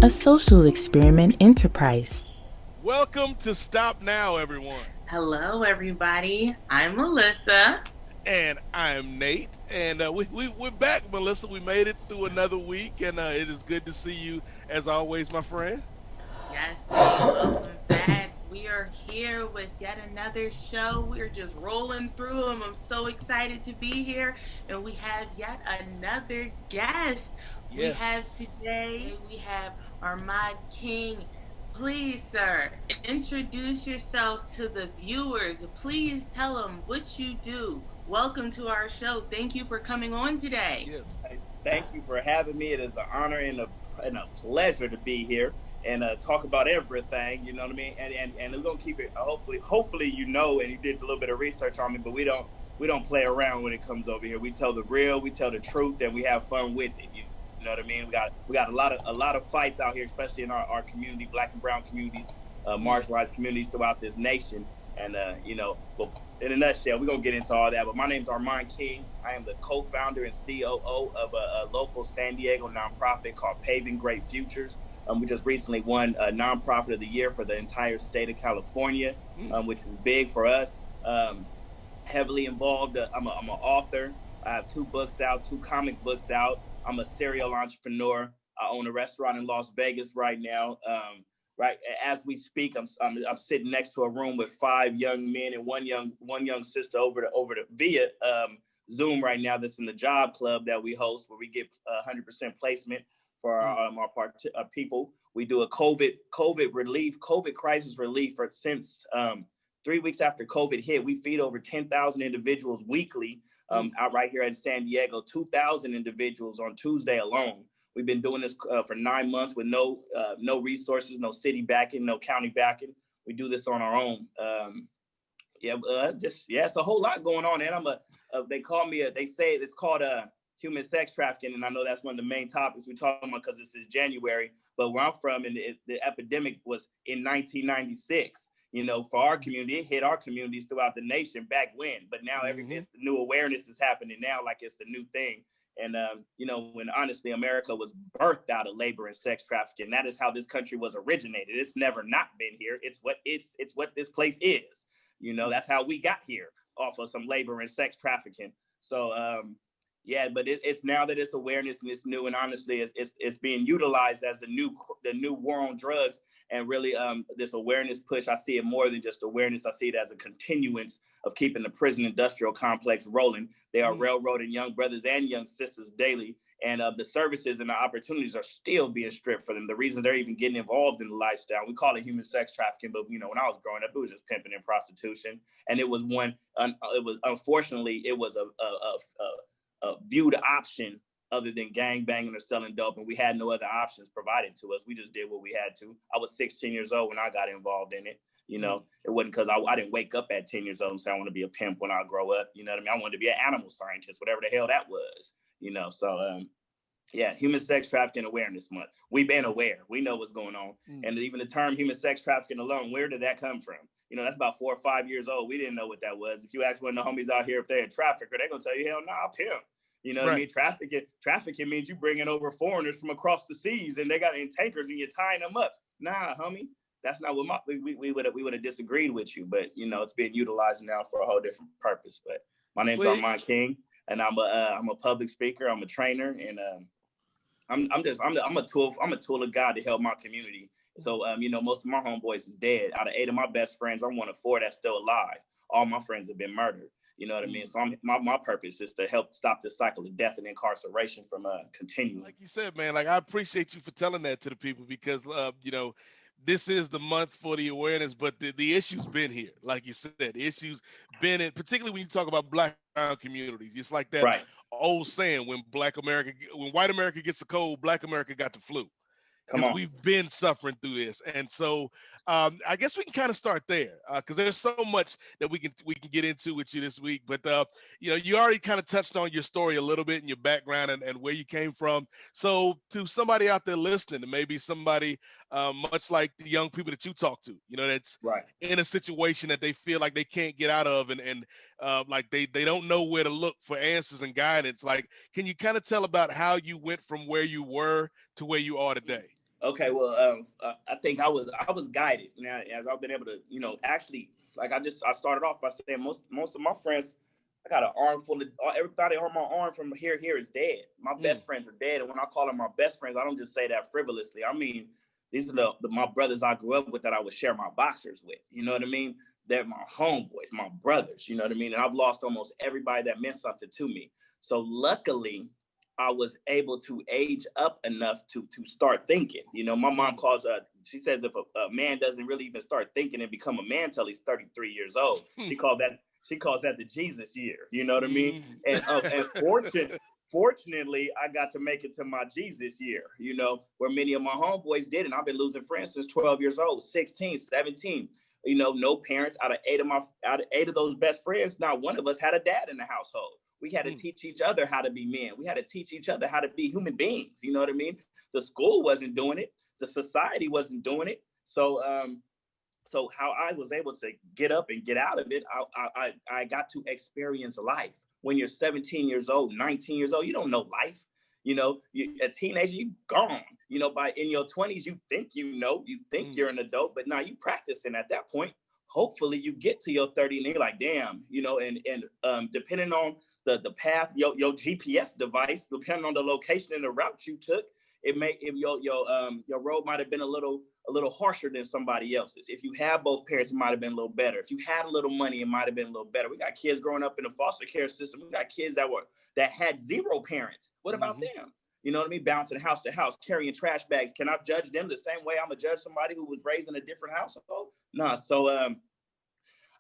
a social experiment enterprise. Welcome to Stop Now, everyone. Hello, everybody. I'm Melissa. And I'm Nate. And we're back, Melissa. We made it through another week, and it is good to see you, as always, my friend. Yes, Nate, welcome back. We are here with yet another show. We're just rolling through them. I'm so excited to be here. And we have yet another guest. Yes. We have Armand King. Please, sir, introduce yourself to the viewers. Please tell them what you do. Welcome to our show. Thank you for coming on today. Yes. Thank you for having me. It is an honor and a pleasure to be here and talk about everything. You know what I mean? And we're gonna keep it. Hopefully you know, and you did a little bit of research on me, but we don't play around when it comes over here. We tell the real, we tell the truth, and we have fun with it. You know what I mean? We got a lot of fights out here, especially in our community, Black and Brown communities, marginalized communities throughout this nation. And but in a nutshell, we're gonna get into all that. But my name is Armand King. I am the co-founder and COO of a local San Diego nonprofit called Paving Great Futures. We just recently won a nonprofit of the year for the entire state of California, Mm. which is big for us. Heavily involved. I'm an author. I have two books out, two comic books out. I'm a serial entrepreneur. I own a restaurant in Las Vegas right now. Right as we speak, I'm sitting next to a room with five young men and one young sister over the via Zoom right now. That's in the job club that we host, where we get 100% placement for Mm. our people. We do a COVID crisis relief for since 3 weeks after COVID hit. We feed over 10,000 individuals weekly Mm. out right here in San Diego. 2,000 individuals on Tuesday alone. We've been doing this for 9 months with no resources, no city backing, no county backing. We do this on our own. It's a whole lot going on. And they call me they say it's called human sex trafficking, and I know that's one of the main topics we talk about because this is January. But where I'm from, and the epidemic was in 1996. For our community, it hit our communities throughout the nation back when. But now Mm-hmm. it's the new awareness is happening now, like it's the new thing. And when honestly America was birthed out of labor and sex trafficking, that is how this country was originated. It's never not been here. It's what this place is. That's how we got here, off of some labor and sex trafficking. So yeah, but it's now that it's awareness and it's new, and honestly, it's being utilized as the new war on drugs, and really this awareness push. I see it more than just awareness. I see it as a continuance of keeping the prison industrial complex rolling. They are Mm. railroading young brothers and young sisters daily, and the services and the opportunities are still being stripped for them. The reason they're even getting involved in the lifestyle, we call it human sex trafficking, but when I was growing up, it was just pimping and prostitution, and it was unfortunately it was a viewed option other than gang banging or selling dope, and we had no other options provided to us. We just did what we had to. I was 16 years old when I got involved in it. Mm. It wasn't because I didn't wake up at 10 years old and say I want to be a pimp when I grow up. You know what I mean? I wanted to be an animal scientist, whatever the hell that was. So yeah, Human Sex Trafficking Awareness Month. We've been aware. We know what's going on. Mm. And even the term human sex trafficking alone, where did that come from? That's about 4 or 5 years old. We didn't know what that was. If you ask one of the homies out here if they're a trafficker, they're going to tell you, hell no, nah, pimp. You know what I Right. mean? Trafficking means you bringing over foreigners from across the seas and they got in tankers and you're tying them up. Nah, homie. That's not what we would have disagreed with you. But, it's being utilized now for a whole different purpose. But my name's Well, Armand King, and I'm a public speaker. I'm a trainer, and I'm a tool of God to help my community. So most of my homeboys is dead. Out of 8 of my best friends, I'm one of 4 that's still alive. All my friends have been murdered. You know what I mm. mean? So my purpose is to help stop the cycle of death and incarceration from continuing. Like you said, man, like I appreciate you for telling that to the people because this is the month for the awareness, but the issue's been here. Like you said, the issue's been in, particularly when you talk about Black and brown communities. It's like that Right. old saying, when white America gets a cold, Black America got the flu, Come because on. we've been suffering through this. And so I guess we can kind of start there because there's so much that we can get into with you this week. But you already kind of touched on your story a little bit and your background and where you came from. So to somebody out there listening, and maybe somebody much like the young people that you talk to, that's Right. in a situation that they feel like they can't get out of, and like they don't know where to look for answers and guidance. Like, can you kind of tell about how you went from where you were to where you are today? Okay, well, I think I was guided. Now, as I've been able to, actually, like I started off by saying most of my friends, I got an arm full of everybody on my arm from here is dead. My best friends are dead, and when I call them my best friends, I don't just say that frivolously. I mean, these are my brothers I grew up with that I would share my boxers with. You know what I mean? They're my homeboys, my brothers. You know what I mean? And I've lost almost everybody that meant something to me. So luckily, I was able to age up enough to start thinking. My mom calls she says if a man doesn't really even start thinking and become a man till he's 33 years old, she calls that the Jesus year. You know what I mean? And fortunately, I got to make it to my Jesus year, where many of my homeboys did. And I've been losing friends since 12 years old, 16, 17. No parents. Out of those best friends, not one of us had a dad in the household. We had to teach each other how to be men. We had to teach each other how to be human beings. You know what I mean? The school wasn't doing it. The society wasn't doing it. So how I was able to get up and get out of it, I got to experience life. When you're 17 years old, 19 years old, you don't know life. A teenager, you gone. By in your 20s, you think you think you're an adult, but now you practicing at that point. Hopefully you get to your 30 and you're like, damn, and depending on the path, your GPS device, depending on the location and the route you took, your road might have been a little harsher than somebody else's. If you have both parents, it might have been a little better. If you had a little money, it might have been a little better. We got kids growing up in the foster care system. We got kids that had zero parents. What about them? You know what I mean? Bouncing house to house, carrying trash bags. Can I judge them the same way I'm gonna judge somebody who was raised in a different household? Nah. So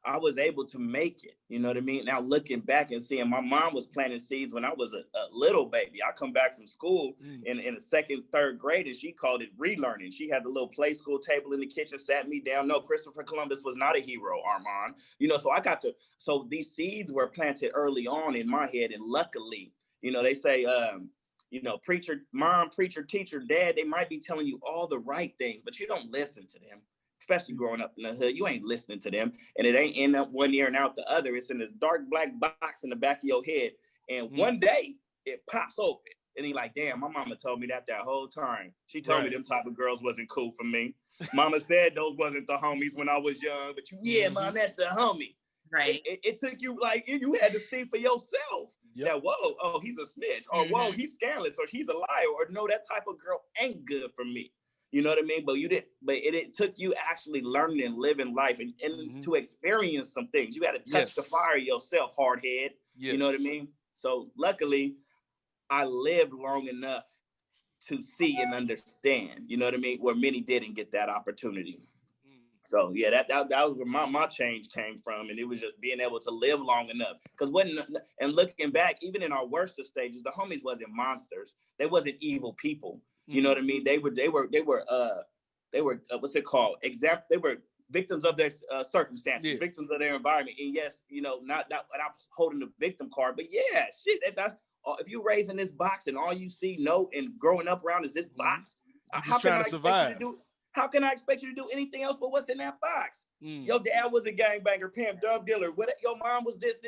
I was able to make it. You know what I mean? Now looking back and seeing my mom was planting seeds when I was a little baby. I come back from school in the second, third grade, and she called it relearning. She had the little play school table in the kitchen, sat me down. No, Christopher Columbus was not a hero, Armand. So these seeds were planted early on in my head. And luckily, they say, preacher, mom, preacher, teacher, dad, they might be telling you all the right things, but you don't listen to them. Especially growing up in the hood, you ain't listening to them, and it ain't in up one ear and out the other. It's in this dark black box in the back of your head, and one day it pops open, and you're like, "Damn, my mama told me that whole time. She told me them type of girls wasn't cool for me. Mama said those wasn't the homies when I was young, but mom, that's the homie." Right. It took you you had to see for yourself that whoa, he's a snitch, or whoa, he's scandalous, or he's a liar, or no, that type of girl ain't good for me. You know what I mean? But it took you actually learning and living life and to experience some things. You had to touch the fire yourself, hard head. Yes. You know what I mean? So luckily, I lived long enough to see and understand, you know what I mean? Where many didn't get that opportunity. So yeah, that was where my change came from. And it was just being able to live long enough. Because and looking back, even in our worst stages, the homies wasn't monsters. They wasn't evil people. You know what I mean? They were what's it called? They were victims of their circumstances, victims of their environment. And yes, not I'm holding the victim card, but yeah, shit. If you raised in this box and all you see, and growing up around is this box, how can I expect you to do? How can I expect you to do anything else but what's in that box? Your dad was a gangbanger, pimp, drug dealer. Your mom was this.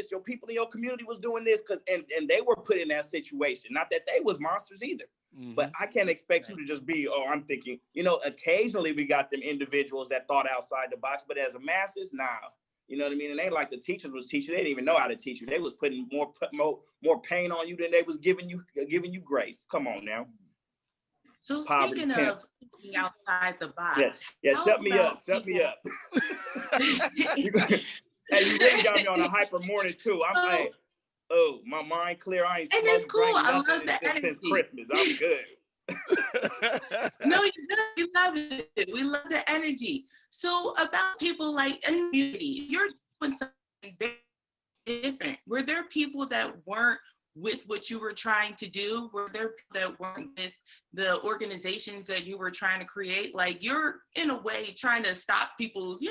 Your people in your community was doing this, and they were put in that situation. Not that they was monsters either. But I can't expect you to just be, I'm thinking, occasionally we got them individuals that thought outside the box, but as a masses, nah. You know what I mean? And they like the teachers was teaching. They didn't even know how to teach you. They was putting more pain on you than they was giving you grace. Come on now. So speaking of thinking outside the box, shut me up. Hey, you really got me on a hyper morning too. I'm like, my mind clear. I ain't smoked, and it's cool. I love the energy since Christmas. I'm good. No, you good. We love it. We love the energy. So about people like in community, you're doing something very different. Were there people that weren't with what you were trying to do? Were there people that weren't with the organizations that you were trying to create? Like, you're in a way trying to stop people's,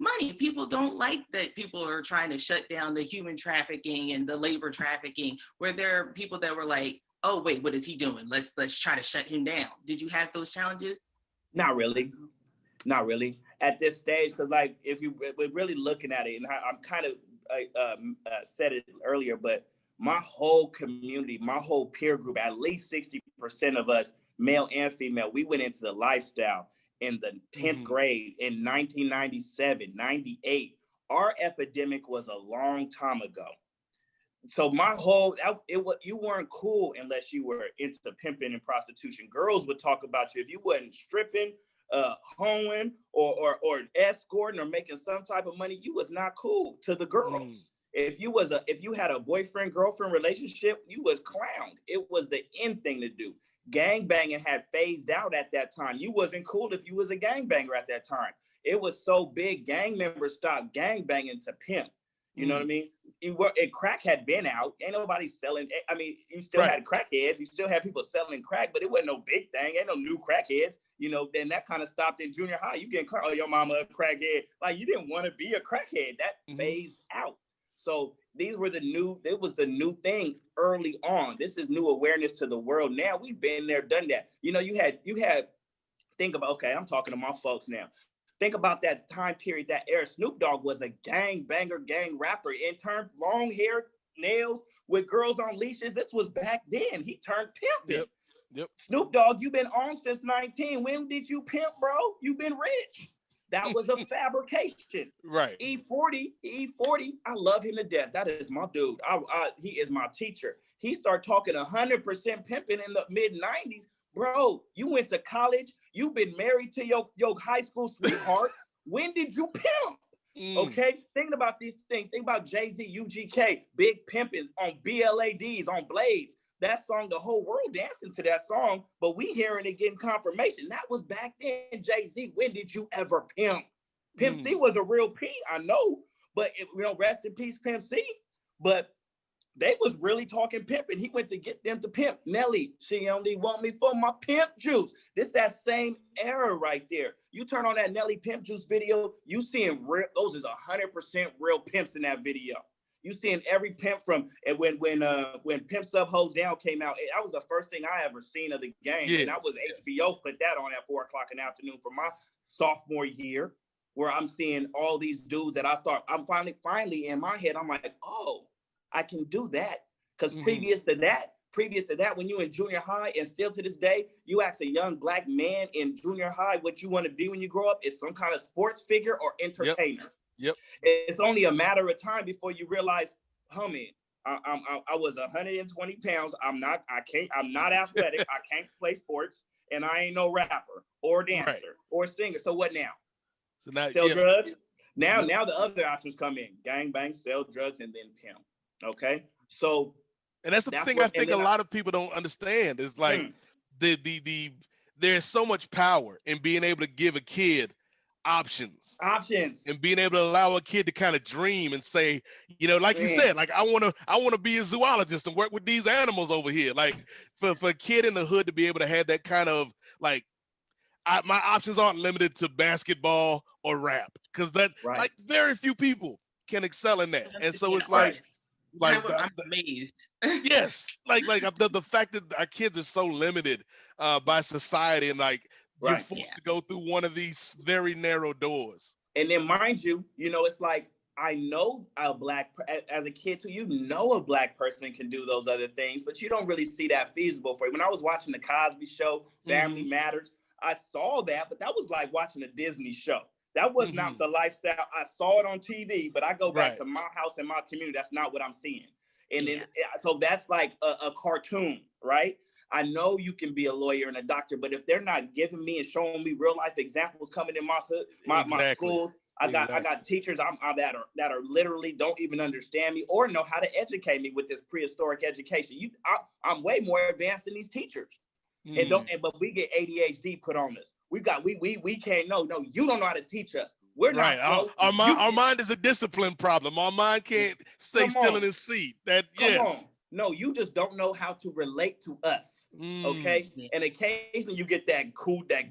money. People don't like that people are trying to shut down the human trafficking and the labor trafficking. Were there people that were like, oh wait, what is he doing? Let's try to shut him down. Did you have those challenges? Not really at this stage, because like if we're really looking at it, and I'm kind of said it earlier, but my whole community, my whole peer group, at least 60% of us male and female. We went into the lifestyle in the 10th grade in 1997, 98. Our epidemic was a long time ago. So my whole, you weren't cool unless you were into pimping and prostitution. Girls would talk about you if you wasn't stripping, hoeing, or escorting or making some type of money. You was not cool to the girls. If you had a boyfriend girlfriend relationship, you was clowned. It was the end thing to do. Gang banging had phased out at that time. You wasn't cool if you was a gang banger at that time. It was so big, gang members stopped gang banging to pimp. You know what I mean? Crack had been out. Ain't nobody selling. I mean, you still had crackheads. You still had people selling crack, but it wasn't no big thing. Ain't no new crackheads. You know, then that kind of stopped in junior high. You getting oh, your mama a crackhead. Like, you didn't want to be a crackhead. That phased out. So it was the new thing early on. This is new awareness to the world. Now we've been there, done that. You know, you had, think about, okay, I'm talking to my folks now. Think about that time period, that era. Snoop Dogg was a gang banger, gang rapper. In turn, long hair, nails with girls on leashes. This was back then. He turned pimping. Yep. Snoop Dogg, you've been on since 19. When did you pimp, bro? You've been rich. That was a fabrication. Right. E40, I love him to death. That is my dude. He is my teacher. He started talking 100% pimping in the mid-90s. Bro, you went to college. You've been married to your high school sweetheart. When did you pimp? Okay, thinking about these things. Think about Jay-Z, UGK, big pimping on BLADs, on Blades. That song, the whole world dancing to that song, but we hearing it getting confirmation. That was back then, Jay-Z. When did you ever pimp? Pimp C was a real P, I know, but rest in peace, Pimp C. But they was really talking pimping. He went to get them to pimp. Nelly, she only want me for my pimp juice. This that same era right there. You turn on that Nelly Pimp Juice video, you seeing those is 100% real pimps in that video. You seeing every pimp from, and when Pimp Sub Hoes Down came out, that was the first thing I ever seen of the game. Yeah. And that was HBO put that on at 4:00 in the afternoon for my sophomore year, where I'm seeing all these dudes that I'm finally in my head, I'm like, oh, I can do that. Because previous to that, when you in junior high, and still to this day, you ask a young black man in junior high what you want to be when you grow up, it's some kind of sports figure or entertainer. Yep. It's only a matter of time before you realize, homie, I was 120 pounds. I'm not athletic. I can't play sports, and I ain't no rapper or dancer or singer. So what now? So now sell drugs. Now the other options come in: gang bang, sell drugs, and then pimp. Okay, so and that's the thing I think a lot of people don't understand is like there's so much power in being able to give a kid options and being able to allow a kid to kind of dream and say, like you said, like I want to be a zoologist and work with these animals over here. Like for a kid in the hood to be able to have that kind of like, my options aren't limited to basketball or rap, because like very few people can excel in that. And so it's like I'm amazed. Yes, like the fact that our kids are so limited by society, and like you're forced to go through one of these very narrow doors. And then mind you, it's like, I know as a kid too, a black person can do those other things, but you don't really see that feasible for you. When I was watching the Cosby Show, Family Matters, I saw that, but that was like watching a Disney show. That was not the lifestyle. I saw it on TV, but I go back to my house and my community. That's not what I'm seeing. And then, so that's like a cartoon, right? I know you can be a lawyer and a doctor, but if they're not giving me and showing me real life examples coming in my hood, my schools, I got teachers that are literally don't even understand me or know how to educate me with this prehistoric education. I'm way more advanced than these teachers. But we get ADHD put on us. We can't know. No, you don't know how to teach us. We're not. Our mind is a discipline problem. Our mind can't stay still in its seat. Come on. No, you just don't know how to relate to us. Okay. And occasionally you get that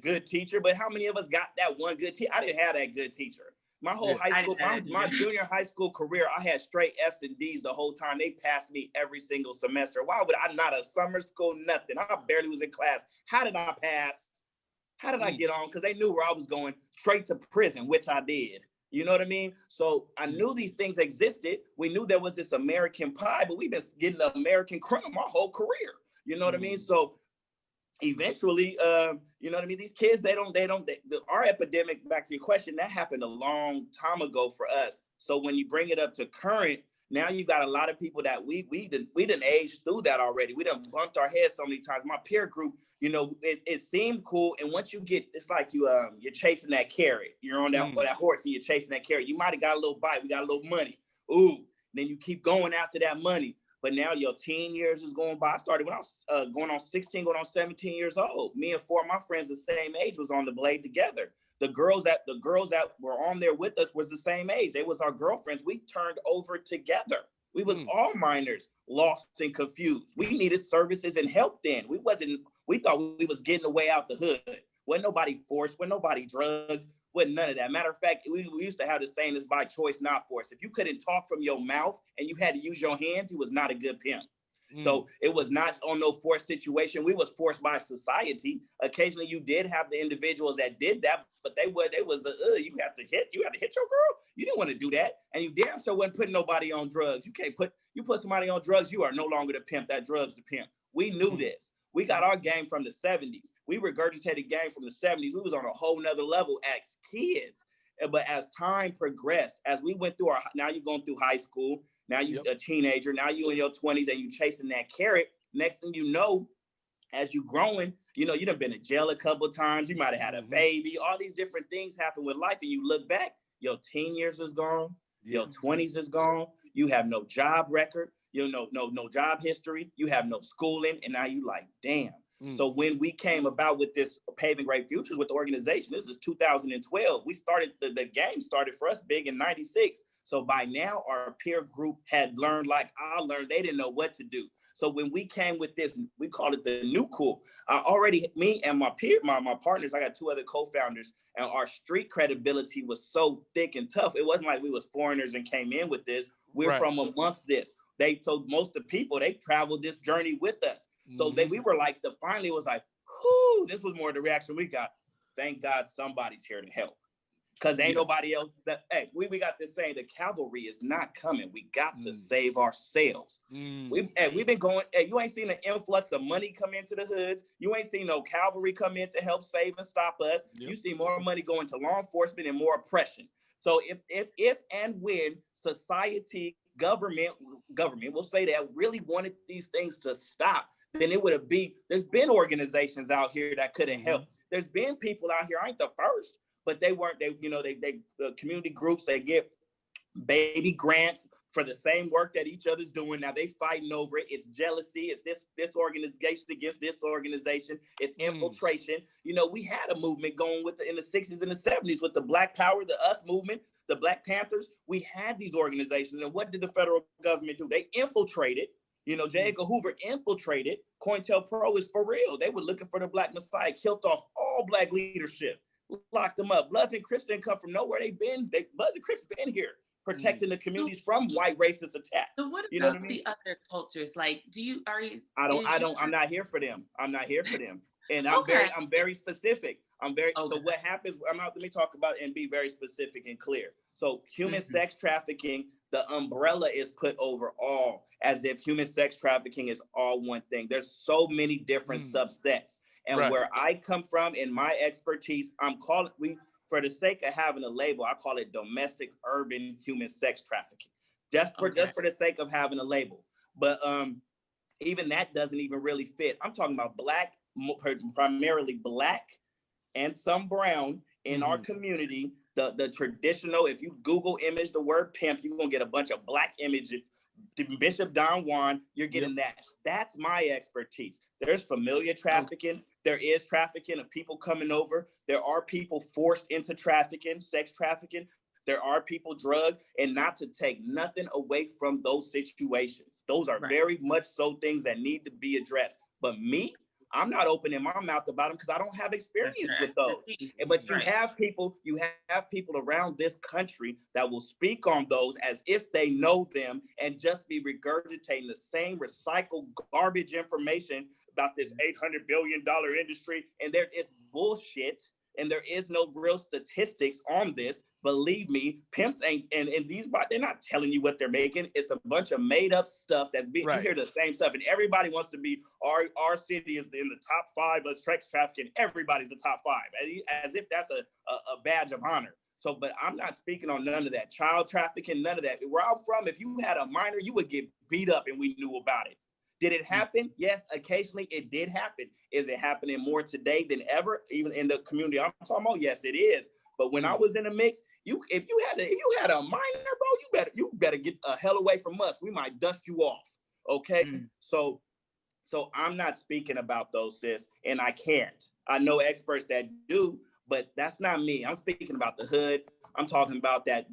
good teacher. But how many of us got that one good teacher? I didn't have that good teacher. My whole high school, my junior high school career, I had straight F's and D's the whole time. They passed me every single semester. Why would I not? A summer school, nothing. I barely was in class. How did I pass? How did I get on? Because they knew where I was going, straight to prison, which I did. You know what I mean? So I knew these things existed. We knew there was this American pie, but we've been getting the American crumb my whole career. You know what I mean? So eventually, you know what I mean? These kids, our epidemic, back to your question, that happened a long time ago for us. So when you bring it up to current, now you got a lot of people that we didn't age through that already. We done bumped our heads so many times. My peer group, you know, it seemed cool. And once you get, it's like you're chasing that carrot. You're on that horse and you're chasing that carrot. You might have got a little bite. We got a little money. Ooh, then you keep going after that money. But now your teen years is going by. I started when I was going on 16, going on 17 years old. Me and four of my friends the same age was on the blade together. The girls that were on there with us was the same age. They was our girlfriends. We turned over together. We was all minors, lost and confused. We needed services and help then. We thought we was getting away out the hood. Wasn't nobody forced, wasn't nobody drugged, wasn't none of that. Matter of fact, we used to have the saying, it's by choice, not force. If you couldn't talk from your mouth and you had to use your hands, you was not a good pimp. So it was not on no forced situation. We was forced by society. Occasionally you did have the individuals that did that, but you have to hit your girl. You didn't want to do that. And you damn sure wasn't putting nobody on drugs. You put somebody on drugs, you are no longer the pimp. That drug's the pimp. We knew this. We got our game from the 70s. We regurgitated game from the 70s. We was on a whole nother level as kids. But as time progressed, as we went through now you're going through high school, now you a teenager, now you in your 20s and you chasing that carrot. Next thing you know, as you growing, you know, you done been in jail a couple of times. You might have had a baby. All these different things happen with life. And you look back, your teen years is gone. Your 20s is gone. You have no job record. You know, no job history. You have no schooling. And now you like, damn. So when we came about with this Paving Great Futures with the organization, this is 2012. We started, the game started for us big in 96. So by now our peer group had learned like I learned, they didn't know what to do. So when we came with this, we called it the new cool. Me and my partners, I got two other co-founders, and our street credibility was so thick and tough. It wasn't like we was foreigners and came in with this. We're from amongst this. They told most of the people, they traveled this journey with us. So we were like, finally it was like, whoo, this was more the reaction we got. Thank God somebody's here to help. Because ain't nobody else we got this saying, the cavalry is not coming. We got to save ourselves. We've been going, you ain't seen an influx of money come into the hoods. You ain't seen no cavalry come in to help save and stop us. You see more money going to law enforcement and more oppression. So if and when society, government will say that really wanted these things to stop, then it would have there's been organizations out here that couldn't help. There's been people out here, I ain't the first, but they the community groups, they get baby grants for the same work that each other's doing. Now they fighting over it. It's jealousy. It's this organization against this organization. It's infiltration. You know, we had a movement going in the 60s and the 70s with the Black Power, the US movement, the Black Panthers. We had these organizations. And what did the federal government do? They infiltrated. You know, J. Edgar Hoover infiltrated. COINTELPRO is for real. They were looking for the Black Messiah, killed off all Black leadership, locked them up. Bloods and Crips didn't come from nowhere. Bloods and Crips been here protecting the communities from white racist attacks. So what you know about what I mean? the other cultures? Like, I'm not here for them. I'm not here for them. And I'm very specific. So what happens, let me talk about and be very specific and clear. So human sex trafficking, the umbrella is put over all, as if human sex trafficking is all one thing. There's so many different subsets. And where I come from in my expertise, for the sake of having a label, I call it domestic urban human sex trafficking. Just for the sake of having a label. But even that doesn't even really fit. I'm talking about primarily Black and some brown in our community. The traditional, if you Google image the word pimp, you're gonna get a bunch of Black images. Bishop Don Juan, you're getting that. That's my expertise. There's familiar trafficking. There is trafficking of people coming over. There are people forced into trafficking, sex trafficking. There are people drugged, and not to take nothing away from those situations. Those are very much so things that need to be addressed. But me, I'm not opening my mouth about them because I don't have experience with those. But you have people around this country that will speak on those as if they know them and just be regurgitating the same recycled garbage information about this $800 billion industry. And it's bullshit. and there is no real statistics on this. Believe me, pimps ain't, and these, they're not telling you what they're making. It's a bunch of made up stuff that's being, you hear the same stuff, and everybody wants to be, our city is in the top 5 of sex trafficking. Everybody's the top 5, as if that's a badge of honor. So, but I'm not speaking on none of that. Child trafficking, none of that. Where I'm from, if you had a minor, you would get beat up and we knew about it. Did it happen? Yes, occasionally it did happen. Is it happening more today than ever, even in the community I'm talking about? Yes, it is. But when I was in the mix, if you had a minor, bro, you better get the hell away from us. We might dust you off. Okay. So I'm not speaking about those, sis, and I can't. I know experts that do, but that's not me. I'm speaking about the hood. I'm talking about that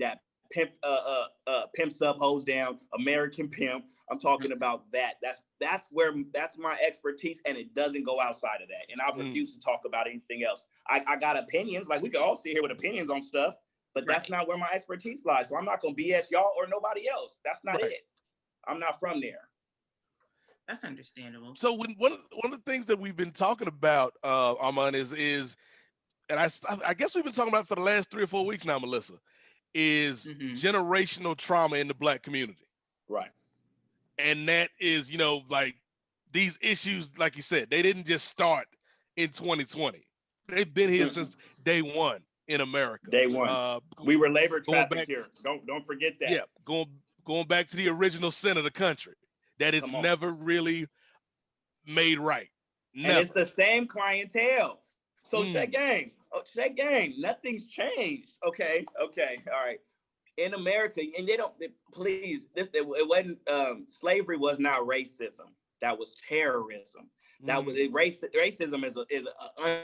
pimp sub hose down, American pimp. I'm talking about that. That's my expertise, and it doesn't go outside of that. And I refuse to talk about anything else. I got opinions, like we can all sit here with opinions on stuff, but that's not where my expertise lies. So I'm not gonna BS y'all or nobody else. That's not it. I'm not from there. That's understandable. So when one of the things that we've been talking about, Armand, is, and I guess we've been talking about for the last 3 or 4 weeks now, Melissa, is generational trauma in the Black community. Right. And that is, like these issues, like you said, they didn't just start in 2020. They've been here since day one in America. Day one. We were labor trafficked here. Don't forget that. Yeah, going back to the original sin of the country, that it's never really made right. Never. And it's the same clientele. So check game. Nothing's changed. Okay. All right. In America, and it wasn't, slavery was not racism. That was terrorism. That was racism is an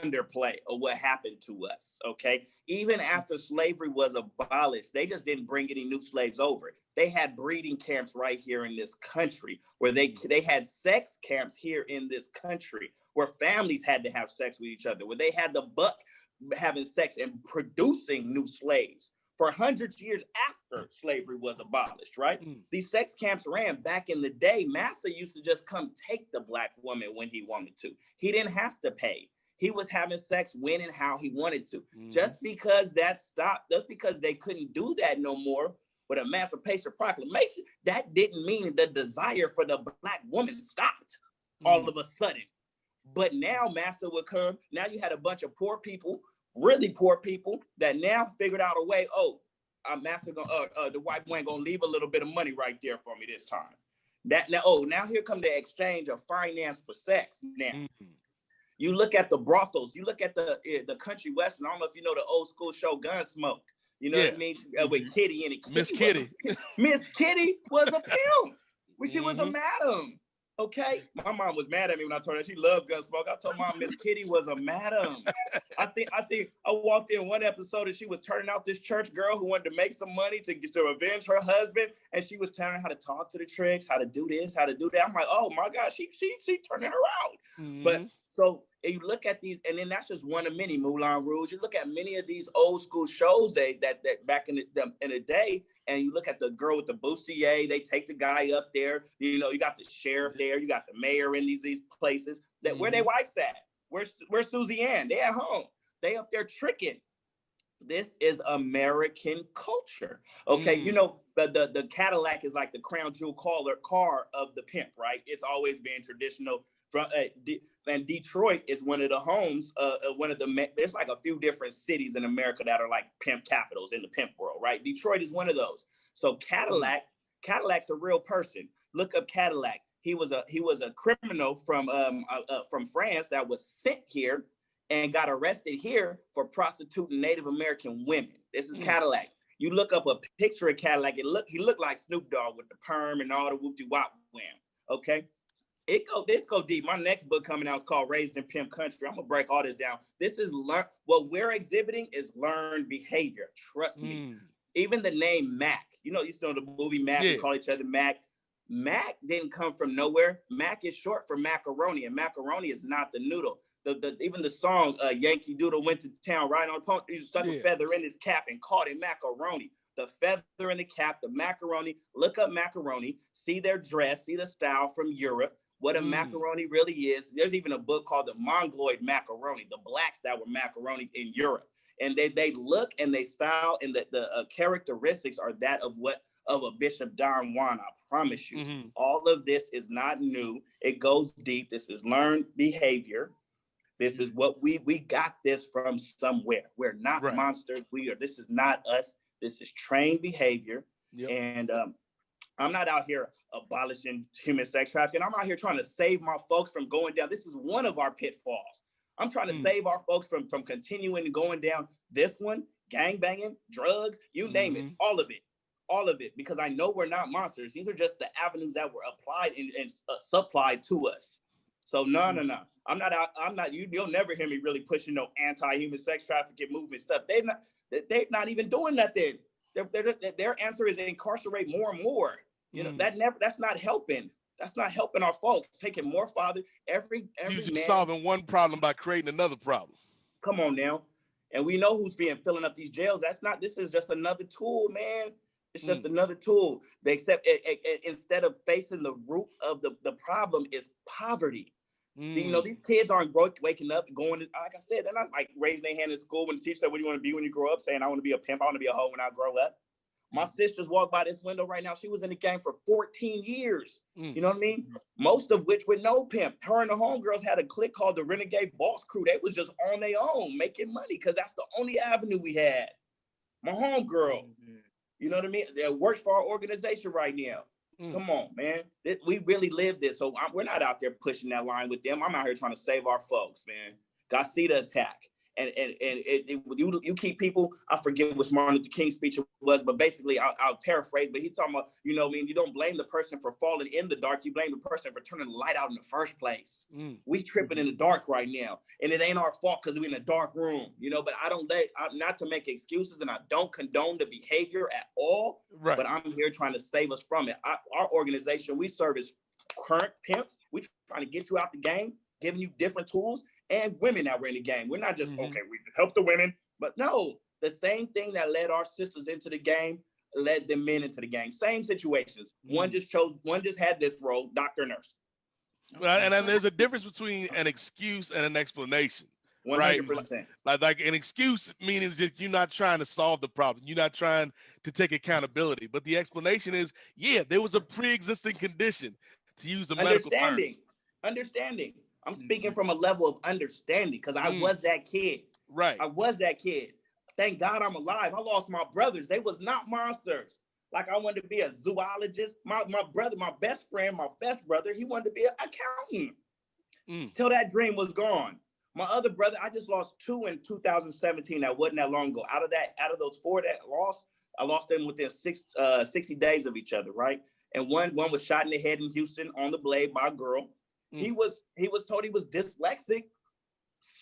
underplay of what happened to us. Okay. Even after slavery was abolished, they just didn't bring any new slaves over. They had breeding camps right here in this country where they had sex camps here in this country where families had to have sex with each other, where they had the buck having sex and producing new slaves for hundreds of years after slavery was abolished, right? These sex camps ran back in the day. Massa used to just come take the Black woman when he wanted to. He didn't have to pay. He was having sex when and how he wanted to. Just because that stopped, just because they couldn't do that no more with Emancipation Proclamation, that didn't mean the desire for the Black woman stopped all of a sudden. But now Massa would come. Now you had a bunch of poor people, really poor people, that now figured out a way. Massa gonna the white man gonna leave a little bit of money right there for me this time. Now here come the exchange of finance for sex. Now you look at the brothels. You look at the country western. I don't know if you know the old school show Gunsmoke. You know what I mean? With Kitty in it. Miss Kitty. Miss Kitty was a pimp. She was a madam. Okay, my mom was mad at me when I told her she loved Gunsmoke. I told mom Miss Kitty was a madam. I walked in one episode and she was turning out this church girl who wanted to make some money to revenge her husband, and she was telling her how to talk to the tricks, how to do this, how to do that. I'm like, oh my God, she turning her out. But so you look at these, and then that's just one of many. Moulin Rouge. You look at many of these old school shows that back in the day, and you look at the girl with the bustier. They take the guy up there. You got the sheriff there. You got the mayor in these places. Where their wives at? Where's Susie Ann? They at home. They up there tricking. This is American culture. Okay, the Cadillac is like the crown jewel car of the pimp, right? It's always been traditional. And Detroit is one of the homes, there's like a few different cities in America that are like pimp capitals in the pimp world, right? Detroit is one of those. So Cadillac's a real person. Look up Cadillac. He was a criminal from France that was sent here and got arrested here for prostituting Native American women. This is Cadillac. You look up a picture of Cadillac, he looked like Snoop Dogg with the perm and all the whoop-de-wop wham. Okay. This go deep. My next book coming out is called Raised in Pimp Country. I'm gonna break all this down. This is what we're exhibiting is learned behavior. Trust me. Even the name Mac. You know the movie Mac. We call each other Mac. Mac didn't come from nowhere. Mac is short for macaroni, and macaroni is not the noodle. Even the song Yankee Doodle went to town riding on a pony. He stuck a feather in his cap and called it macaroni. The feather in the cap, the macaroni. Look up macaroni. See their dress. See the style from Europe. what a macaroni really is. There's even a book called The Mongoloid Macaroni, the blacks that were macaronis in Europe. And they look and they style and the characteristics are that of a Bishop Don Juan. I promise you, all of this is not new. It goes deep. This is learned behavior. This is what we got this from somewhere. We're not monsters. This is not us. This is trained behavior. Yep. And I'm not out here abolishing human sex trafficking. I'm out here trying to save my folks from going down. This is one of our pitfalls. I'm trying to save our folks from continuing and going down this one, gang banging, drugs, you name it, all of it, because I know we're not monsters. These are just the avenues that were applied and supplied to us. So no. I'm not, you'll never hear me really pushing no anti-human sex trafficking movement stuff. They're not even doing nothing. Their answer is to incarcerate more and more. You know, that's not helping. That's not helping our folks. Taking more father, every You're just man, solving one problem by creating another problem. Come on now. And we know who's filling up these jails. This is just another tool, man. It's just another tool. Instead of facing the root of the problem is poverty. You know, these kids aren't waking up and going to, like I said, they're not like raising their hand in school when the teacher said, what do you want to be when you grow up? Saying, I want to be a pimp. I want to be a hoe when I grow up. My sisters walk by this window right now. She was in the game for 14 years. You know what I mean? Most of which with no pimp. Her and the homegirls had a clique called the Renegade Boss Crew. They was just on their own making money because that's the only avenue we had. My homegirl, you know what I mean? That works for our organization right now. Come on, man. We really live this. So we're not out there pushing that line with them. I'm out here trying to save our folks, man. God see the attack. And you keep people, I forget which Martin Luther King speech it was, but basically I'll paraphrase, but he talking about, you know what I mean? You don't blame the person for falling in the dark. You blame the person for turning the light out in the first place. We tripping in the dark right now. And it ain't our fault because we're in a dark room, you know, but not to make excuses, and I don't condone the behavior at all, but I'm here trying to save us from it. Our organization, we service current pimps. We trying to get you out the game, giving you different tools, and women that were in the game. We're not just, okay, we help the women, but no, the same thing that led our sisters into the game led the men into the game. Same situations. One just had this role, doctor, nurse. Well, and then there's a difference between an excuse and an explanation. 100%. Right? Like an excuse means that you're not trying to solve the problem. You're not trying to take accountability. But the explanation is, yeah, there was a pre-existing condition, to use a medical term. Understanding. I'm speaking from a level of understanding because I was that kid. Right. I was that kid. Thank God I'm alive. I lost my brothers. They was not monsters. Like I wanted to be a zoologist. My brother, my best brother, he wanted to be an accountant. Till that dream was gone. My other brother, I just lost 2 in 2017. That wasn't that long ago. Out of those 4 that I lost them within 60 days of each other, right? And one was shot in the head in Houston on the blade by a girl. He was told he was dyslexic,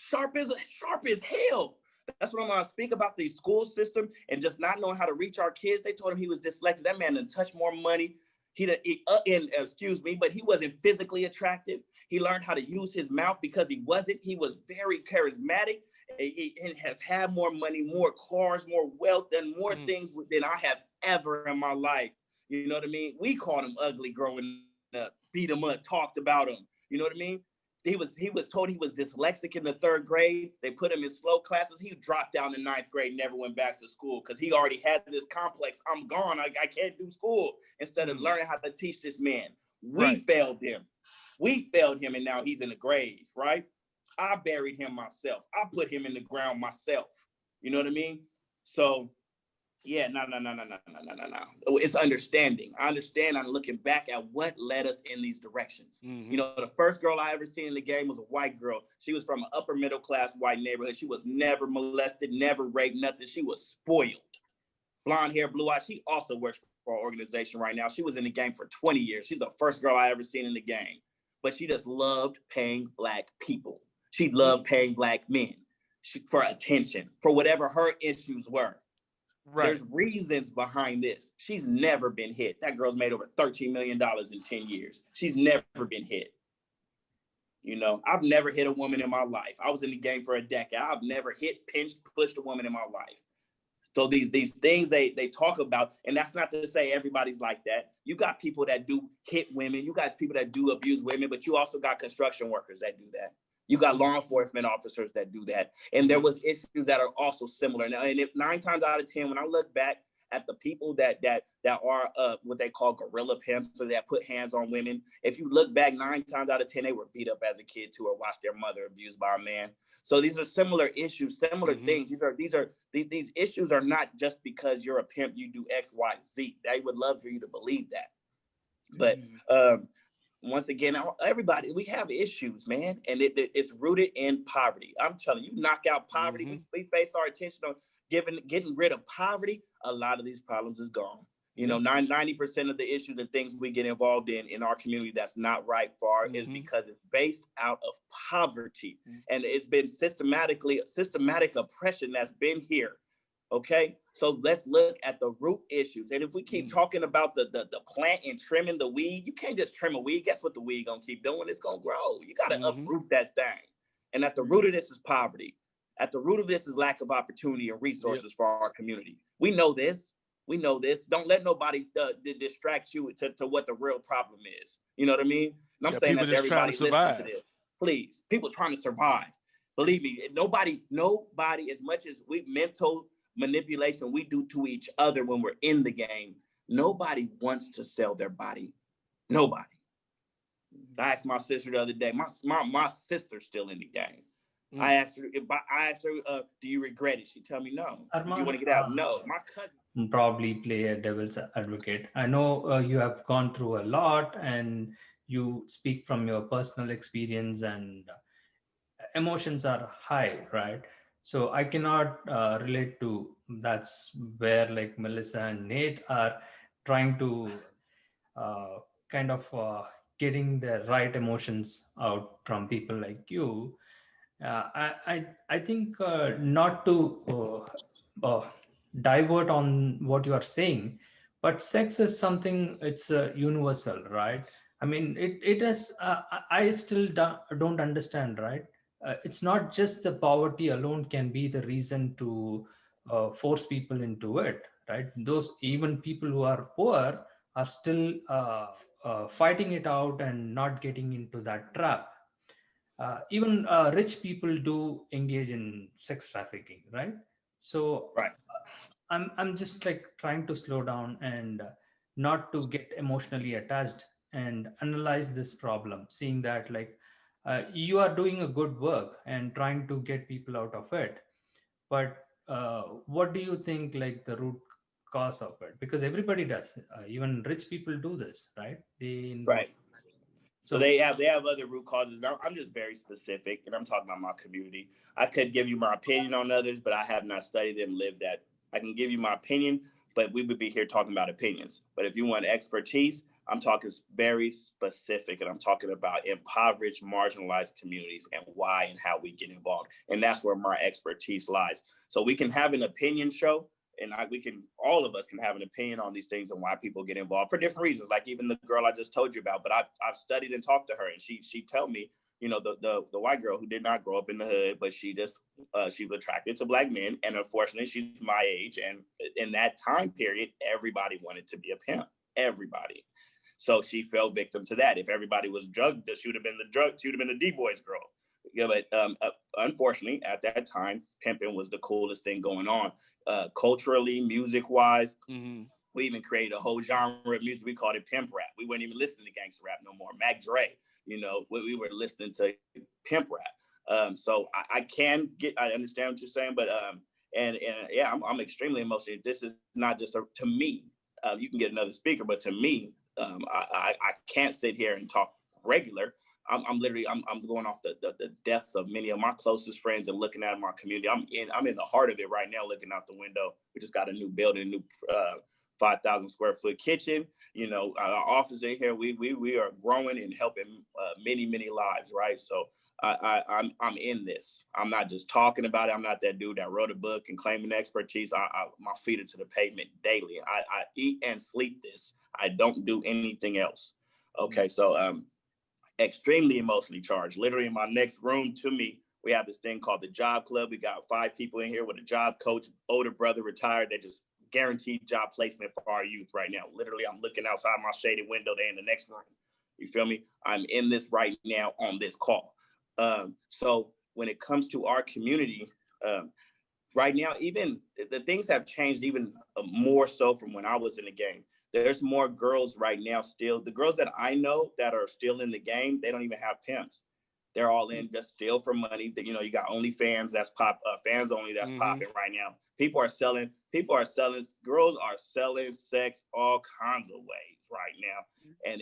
sharp as hell. That's what I'm going to speak about, the school system and just not knowing how to reach our kids. They told him he was dyslexic. That man didn't touch more money. But he wasn't physically attractive. He learned how to use his mouth because he was very charismatic. He has had more money, more cars, more wealth, and more things than I have ever in my life. You know what I mean? We called him ugly growing up, beat him up, talked about him. You know what I mean? He was told he was dyslexic in the 3rd grade. They put him in slow classes. He dropped down in 9th grade, never went back to school because he already had this complex. I'm gone. I can't do school. Instead of learning how to teach this man. We failed him. And now he's in the grave, right? I buried him myself. I put him in the ground myself. You know what I mean? So yeah, no. It's understanding. I understand. I'm looking back at what led us in these directions. You know, the first girl I ever seen in the game was a white girl. She was from an upper middle class white neighborhood. She was never molested, never raped, nothing. She was spoiled. Blonde hair, blue eyes. She also works for our organization right now. She was in the game for 20 years. She's the first girl I ever seen in the game. But she just loved paying Black people. She loved paying Black men for attention, for whatever her issues were. There's reasons behind this. She's never been hit. That girl's made over $13 million in 10 years. She's never been hit. You know, I've never hit a woman in my life. I was in the game for a decade. I've never hit, pinched, pushed a woman in my life. So these things they talk about, and that's not to say everybody's like that. You got people that do hit women, you got people that do abuse women, but you also got construction workers that do that. You got law enforcement officers that do that. And there was issues that are also similar. Now, and if 9 times out of 10, when I look back at the people that are what they call gorilla pimps, so that put hands on women, if you look back 9 times out of 10, they were beat up as a kid too, or watched their mother abused by a man. So these are similar issues, similar things. These issues are not just because you're a pimp, you do X, Y, Z. They would love for you to believe that. But once again, everybody, we have issues, man, and it's rooted in poverty. I'm telling you, knock out poverty. We face our attention on getting rid of poverty. A lot of these problems is gone. You know, 90% of the issues and things we get involved in our community that's not right for is because it's based out of poverty, and it's been systematic oppression that's been here. Okay, so let's look at the root issues. And if we keep talking about the plant and trimming the weed, you can't just trim a weed. Guess what the weed gonna keep doing? It's gonna grow. You gotta uproot that thing. And at the root of this is poverty. At the root of this is lack of opportunity and resources for our community. We know this. We know this. Don't let nobody distract you to what the real problem is. You know what I mean? And I'm saying that everybody listen to this. Please, people trying to survive. Believe me, nobody, as much as mental manipulation we do to each other when we're in the game, nobody wants to sell their body. Nobody. I asked my sister the other day. My sister's still in the game. I asked her, do you regret it? She tell me no. Arman, do you want to get out? No. My cousin probably play a devil's advocate. I know you have gone through a lot and you speak from your personal experience, and emotions are high, right? So I cannot relate to that's where like Melissa and Nate are trying to kind of getting the right emotions out from people like you. I think not to divert on what you are saying, but sex is something, it's universal, right? I mean, it is. I still don't understand, right? It's not just the poverty alone can be the reason to force people into it, right? Those even people who are poor are still fighting it out and not getting into that trap. Even rich people do engage in sex trafficking, right? So right. I'm just like trying to slow down and not to get emotionally attached and analyze this problem, seeing that like you are doing a good work and trying to get people out of it. But what do you think like the root cause of it? Because everybody does, even rich people do this, right? They involve. Right. So they have other root causes. Now, I'm just very specific, and I'm talking about my community. I could give you my opinion on others, but I have not studied them, lived that. I can give you my opinion, but we would be here talking about opinions. But if you want expertise, I'm talking very specific, and I'm talking about impoverished, marginalized communities and why and how we get involved. And that's where my expertise lies. So we can have an opinion show, and all of us can have an opinion on these things and why people get involved for different reasons. Like even the girl I just told you about, but I've studied and talked to her, and she tell me, you know, the white girl who did not grow up in the hood, but she was attracted to black men, and unfortunately she's my age, and in that time period, everybody wanted to be a pimp, everybody. So she fell victim to that. If everybody was drugged, she would have been the D-boys girl. Yeah, but unfortunately, at that time, pimping was the coolest thing going on. Culturally, music-wise, we even created a whole genre of music. We called it pimp rap. We weren't even listening to gangster rap no more. Mac Dre, you know, we were listening to pimp rap. So I understand what you're saying, but and yeah, I'm extremely emotional. This is not just to me. You can get another speaker, but to me, I can't sit here and talk regular. I'm literally going off the deaths of many of my closest friends and looking at my community. I'm in the heart of it right now, looking out the window. We just got a new building, a new 5,000 square foot kitchen. You know, our office in here. We are growing and helping many lives, right? So I'm in this. I'm not just talking about it. I'm not that dude that wrote a book and claiming expertise. My feet are to the pavement daily. I eat and sleep this. I don't do anything else. Okay, so extremely emotionally charged. Literally in my next room to me We have this thing called the job club. We got 5 people in here with a job coach, older brother retired, that just guaranteed job placement for our youth right now. Literally, I'm looking outside my shaded window. They're in the next room. You feel me? I'm in this right now on this call. So when it comes to our community, right now, even the things have changed even more so from when I was in the game. There's more girls right now still. The girls that I know that are still in the game, they don't even have pimps. They're all in just still for money. You know, you got OnlyFans that's fans only that's popping right now. People are selling, girls are selling sex all kinds of ways right now. And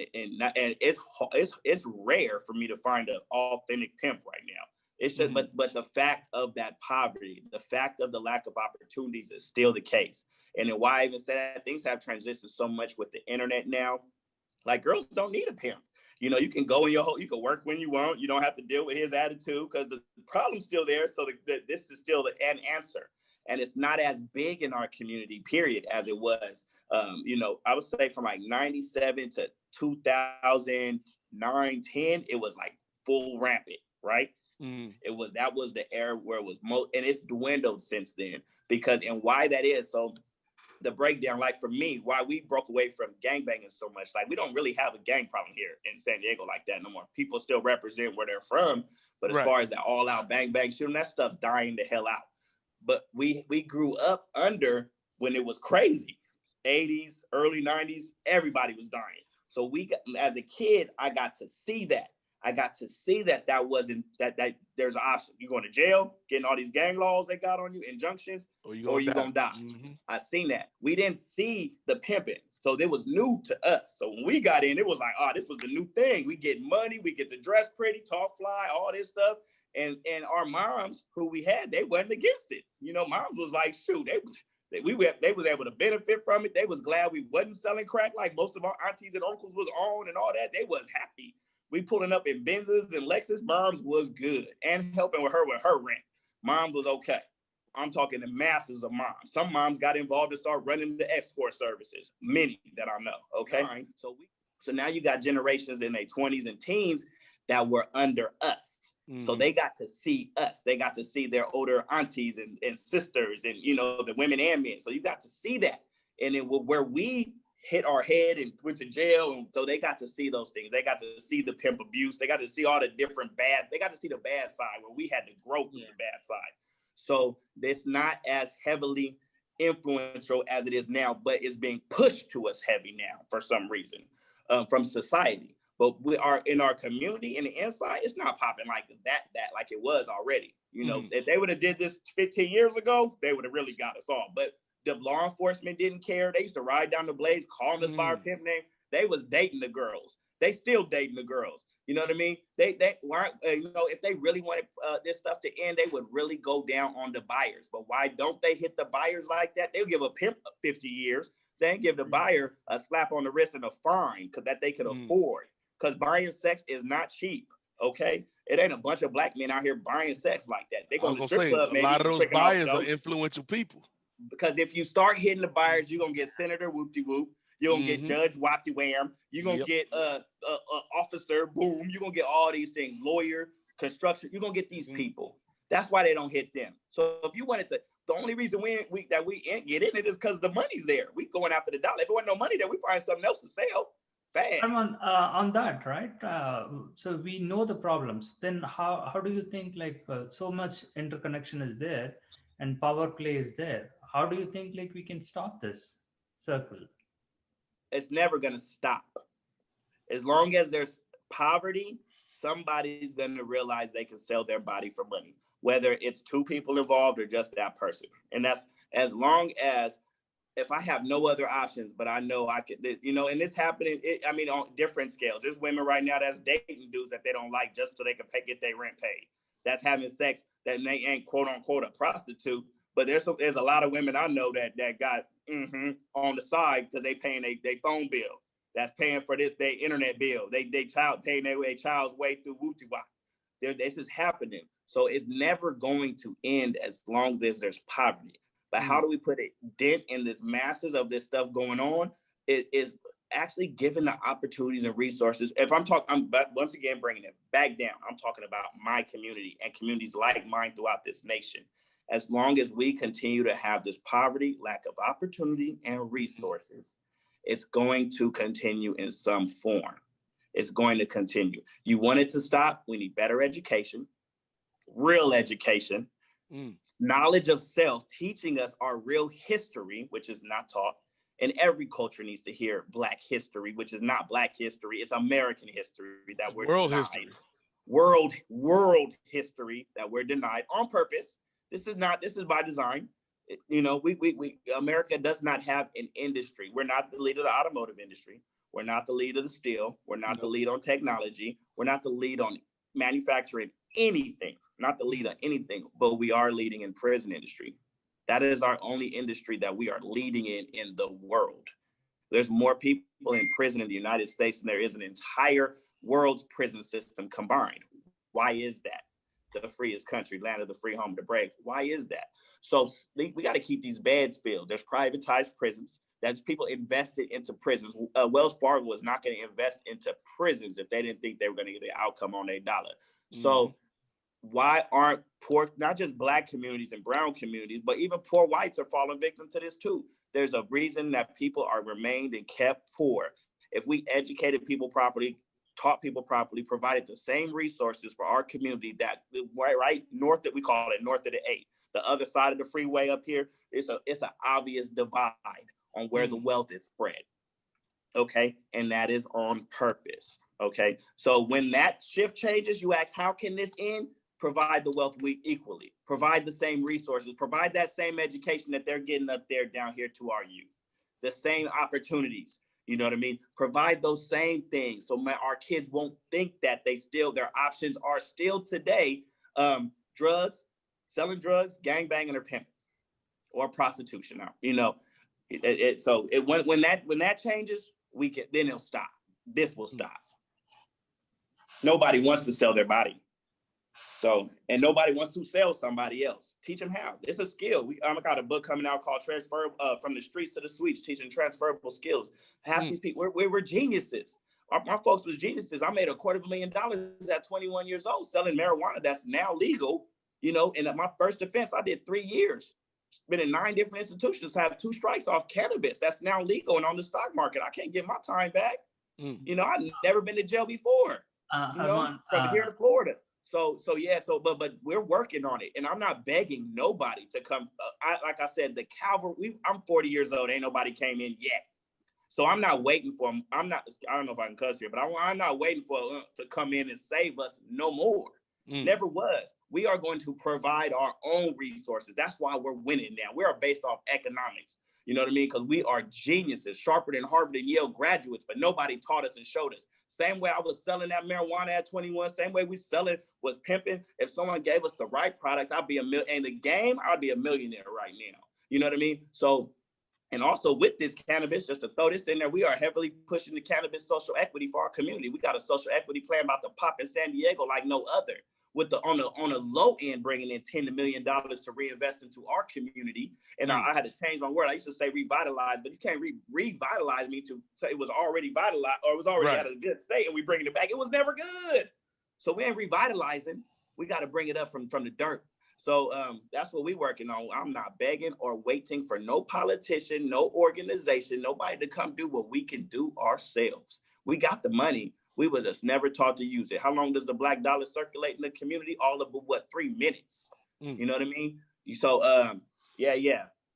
it's rare for me to find an authentic pimp right now. It's just, but the fact of that poverty, the fact of the lack of opportunities is still the case. And then why I even say that, things have transitioned so much with the internet now. Like, girls don't need a pimp. You know, you can go in you can work when you want. You don't have to deal with his attitude because the problem's still there. So this is still an answer. And it's not as big in our community, period, as it was. You know, I would say from like 97 to 2009, 10, it was like full rampant, right? That was the era where it was most, and it's dwindled since then, because, and why that is, so the breakdown, like for me, why we broke away from gangbanging so much, like we don't really have a gang problem here in San Diego like that no more. People still represent where they're from, but as far as that all out bang bang shooting, that stuff's dying the hell out. But we grew up under when it was crazy, 80s, early 90s, everybody was dying. So as a kid, I got to see that. That wasn't that there's an option. You're going to jail, getting all these gang laws they got on you, injunctions, or you're gonna die. I seen that. We didn't see the pimping, so it was new to us. So when we got in, it was like, oh, this was the new thing. We get money, we get to dress pretty, talk fly, all this stuff. And our moms, who we had, they wasn't against it. You know, moms was like, shoot, they was able to benefit from it. They was glad we wasn't selling crack like most of our aunties and uncles was on and all that. They was happy. We pulling up in Benzes and Lexus. Moms was good, and helping with her rent. Moms was okay. I'm talking the masses of moms. Some moms got involved and start running the escort services. Many that I know. Okay, right. So now you got generations in their 20s and teens that were under us. So they got to see us. They got to see their older aunties and sisters, and you know, the women and men. So you got to see that, and then where we hit our head and went to jail, and so they got to see those things. They got to see the pimp abuse. They got to see all the different they got to see the bad side where we had to grow through the bad side. So it's not as heavily influential as it is now, but it's being pushed to us heavy now for some reason from society. But we are in our community and the inside, it's not popping like that like it was already. You know, if they would have did this 15 years ago, they would have really got us all. But the law enforcement didn't care. They used to ride down the blades, calling us by our pimp name. They was dating the girls. They still dating the girls. You know what I mean? They weren't, you know, if they really wanted this stuff to end, they would really go down on the buyers. But why don't they hit the buyers like that? They'll give a pimp 50 years. They give the buyer a slap on the wrist and a fine that they could afford. Because buying sex is not cheap. Okay, it ain't a bunch of black men out here buying sex like that. They go to strip club. A lot of those buyers are influential people. Because if you start hitting the buyers, you're gonna get Senator Whoop-de-Whoop. You're gonna get Judge Whop-de-Wham. You're gonna get officer Boom. You're gonna get all these things. Lawyer, construction. You're gonna get these people. That's why they don't hit them. So if you wanted to, the only reason we get in it is because the money's there. We going after the dollar. If there wasn't no money there, we find something else to sell. Fast. On that, right? So we know the problems. Then how do you think like so much interconnection is there and power play is there? How do you think like we can stop this circle? It's never going to stop. As long as there's poverty, somebody's going to realize they can sell their body for money, whether it's 2 people involved or just that person. And that's as long as, if I have no other options, but I know I could, you know, and this happening, I mean, on different scales. There's women right now that's dating dudes that they don't like just so they can get their rent paid. That's having sex that they ain't quote unquote a prostitute. But there's a lot of women I know that got on the side because they paying their phone bill. That's paying for their internet bill. They paying their child's way through Wooty-Wop. This is happening. So it's never going to end as long as there's poverty. But how do we put a dent in this masses of this stuff going on? It is actually given the opportunities and resources. If I'm talking, I'm but once again bringing it back down. I'm talking about my community and communities like mine throughout this nation. As long as we continue to have this poverty, lack of opportunity, and resources, it's going to continue in some form. It's going to continue. You want it to stop? We need better education, real education, knowledge of self, teaching us our real history, which is not taught. And every culture needs to hear Black history, which is not Black history. It's American history that we're world denied. history. World history that we're denied on purpose. This is by design. You know, we America does not have an industry. We're not the lead of the automotive industry. We're not the lead of the steel. We're not the lead on technology. We're not the lead on manufacturing anything, not the lead on anything, but we are leading in prison industry. That is our only industry that we are leading in the world. There's more people in prison in the United States than there is an entire world's prison system combined. Why is that? The freest country, land of the free, home of the brave. Why is that? So we got to keep these beds filled. There's privatized prisons. That's people invested into prisons. Wells Fargo was not going to invest into prisons if they didn't think they were going to get the outcome on their dollar. So why aren't poor, not just Black communities and brown communities, but even poor whites are falling victim to this too? There's a reason that people are remained and kept poor. If we educated people properly, taught people properly, provided the same resources for our community that right north, that we call it north of the 8, the other side of the freeway up here, it's an obvious divide on where the wealth is spread. Okay, and that is on purpose. Okay, so when that shift changes, you ask, how can this end? Provide the wealth we equally, provide the same resources, provide that same education that they're getting up there down here to our youth, the same opportunities. You know what I mean? Provide those same things so our kids won't think that their options are still today drugs, selling drugs, gang banging, or pimping, or prostitution. Now, you know, when that changes, then it'll stop. This will stop. Nobody wants to sell their body. So, and nobody wants to sell somebody else. Teach them how. It's a skill. I got a book coming out called From the Streets to the Suites, teaching transferable skills. Half these people, we're geniuses. My folks was geniuses. I made $250,000 at 21 years old selling marijuana that's now legal. You know, and at my first offense, I did 3 years. Been in 9 different institutions, have 2 strikes off cannabis that's now legal and on the stock market. I can't get my time back. You know, I've never been to jail before. From here to Florida. But we're working on it, and I'm not begging nobody to come. Like I said, the Calvary. I'm 40 years old. Ain't nobody came in yet, so I'm not waiting for them. I don't know if I can cuss here, but I'm not waiting for to come in and save us no more. Never was. We are going to provide our own resources. That's why we're winning now. We are based off economics. You know what I mean? Because we are geniuses, sharper than Harvard and Yale graduates, but nobody taught us and showed us. Same way I was selling that marijuana at 21, same way we selling was pimping. If someone gave us the right product, I'd be in the game, I'd be a millionaire right now. You know what I mean? So, and also with this cannabis, just to throw this in there, we are heavily pushing the cannabis social equity for our community. We got a social equity plan about to pop in San Diego like no other. With on a low end, bringing in $10 million to reinvest into our community. And I had to change my word. I used to say revitalize, but you can't revitalize me to say it was already vitalized or it was already at a good state and we bringing it back. It was never good. So we ain't revitalizing. We got to bring it up from the dirt. So that's what we working on. I'm not begging or waiting for no politician, no organization, nobody to come do what we can do ourselves. We got the money. We were just never taught to use it. How long does the black dollar circulate in the community? All of 3 minutes. You know what I mean? So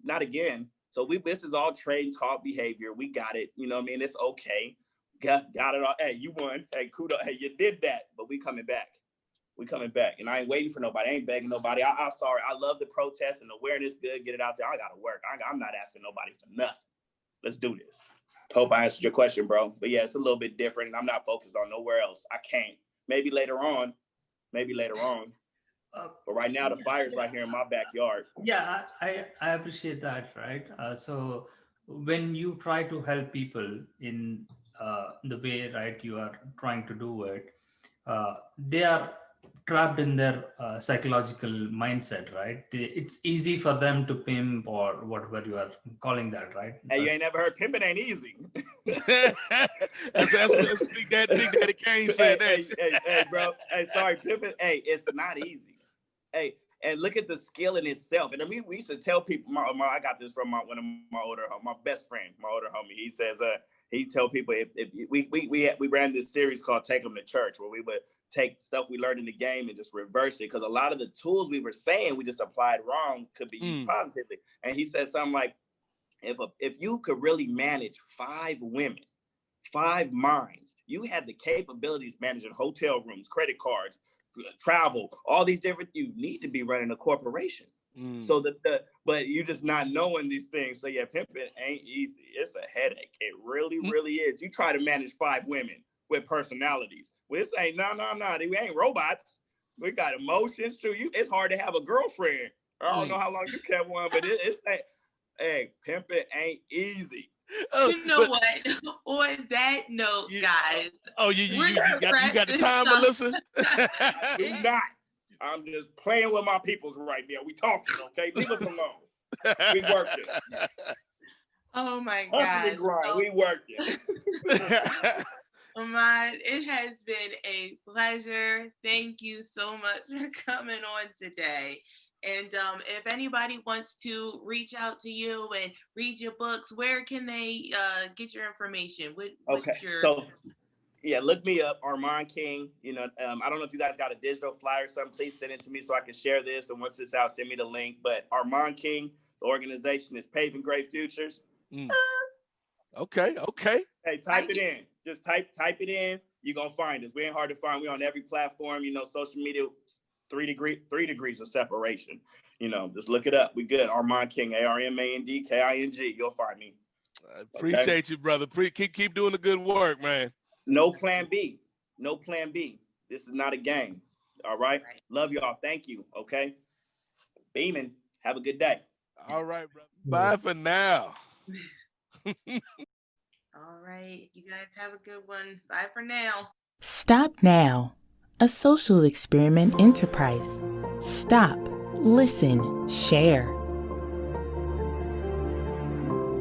not again. So this is all trade talk behavior. We got it. You know what I mean? It's okay. Got it all. Hey, you won. Hey, kudos. Hey, you did that. But we coming back. And I ain't waiting for nobody. I ain't begging nobody. I'm sorry. I love the protest and awareness. Good. Get it out there. I got to work. I'm not asking nobody for nothing. Let's do this. Hope I answered your question, bro. But yeah, it's a little bit different. And I'm not focused on nowhere else. I can't. Maybe later on. But right now, the fire's right here in my backyard. Yeah, I appreciate that, right? So when you try to help people in the way, right, you are trying to do it, they are trapped in their psychological mindset, right? It's easy for them to pimp or whatever you are calling that, right? Hey, you ain't never heard pimping ain't easy. that's Big Daddy Kane said that. Hey, bro. Hey, sorry, pimping. Hey, it's not easy. Hey, and look at the skill in itself. And I mean, we used to tell people. I got this from one of my best friend, my older homie. He says, he tell people if we ran this series called Take Them to Church, where we would take stuff we learned in the game and just reverse it, because a lot of the tools we were saying we just applied wrong could be used positively. And he said something like, if you could really manage 5 women, 5 minds, you had the capabilities managing hotel rooms, credit cards, travel, all these different. You need to be running a corporation. So but you just not knowing these things. So yeah, pimping ain't easy. It's a headache. It really, really is. You try to manage 5 women with personalities. Well, this ain't no. We ain't robots. We got emotions too. It's hard to have a girlfriend. I don't know how long you kept one, but it's like, hey, pimping ain't easy. You know what? On that note, guys. Oh, you got the time, Melissa? Do not. I'm just playing with my peoples right now. We talking, okay? Leave us alone. We working. Oh my God. We working. Ahmad, it has been a pleasure. Thank you so much for coming on today. And if anybody wants to reach out to you and read your books, where can they get your information? So yeah, look me up, Armand King. You know, I don't know if you guys got a digital flyer or something. Please send it to me so I can share this. And once it's out, send me the link. But Armand King, the organization is Paving Great Futures. Okay. Hey, type it in. Just type it in. You're gonna find us. We ain't hard to find. We're on every platform. You know, social media. 3 degrees of separation. You know, just look it up. We good. Armand King, ARMAND KING. You'll find me. I appreciate you, brother. Keep doing the good work, man. No plan B. No plan B. This is not a game. All right. Love y'all. Thank you. Okay. Beaming. Have a good day. All right, brother. Bye for now. All right. You guys have a good one. Bye for now. Stop Now, a social experiment enterprise. Stop, listen, share.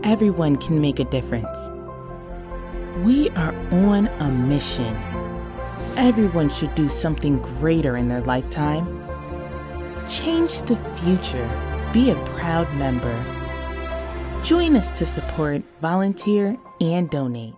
Everyone can make a difference. We are on a mission. Everyone should do something greater in their lifetime. Change the future. Be a proud member. Join us to support, volunteer, and donate.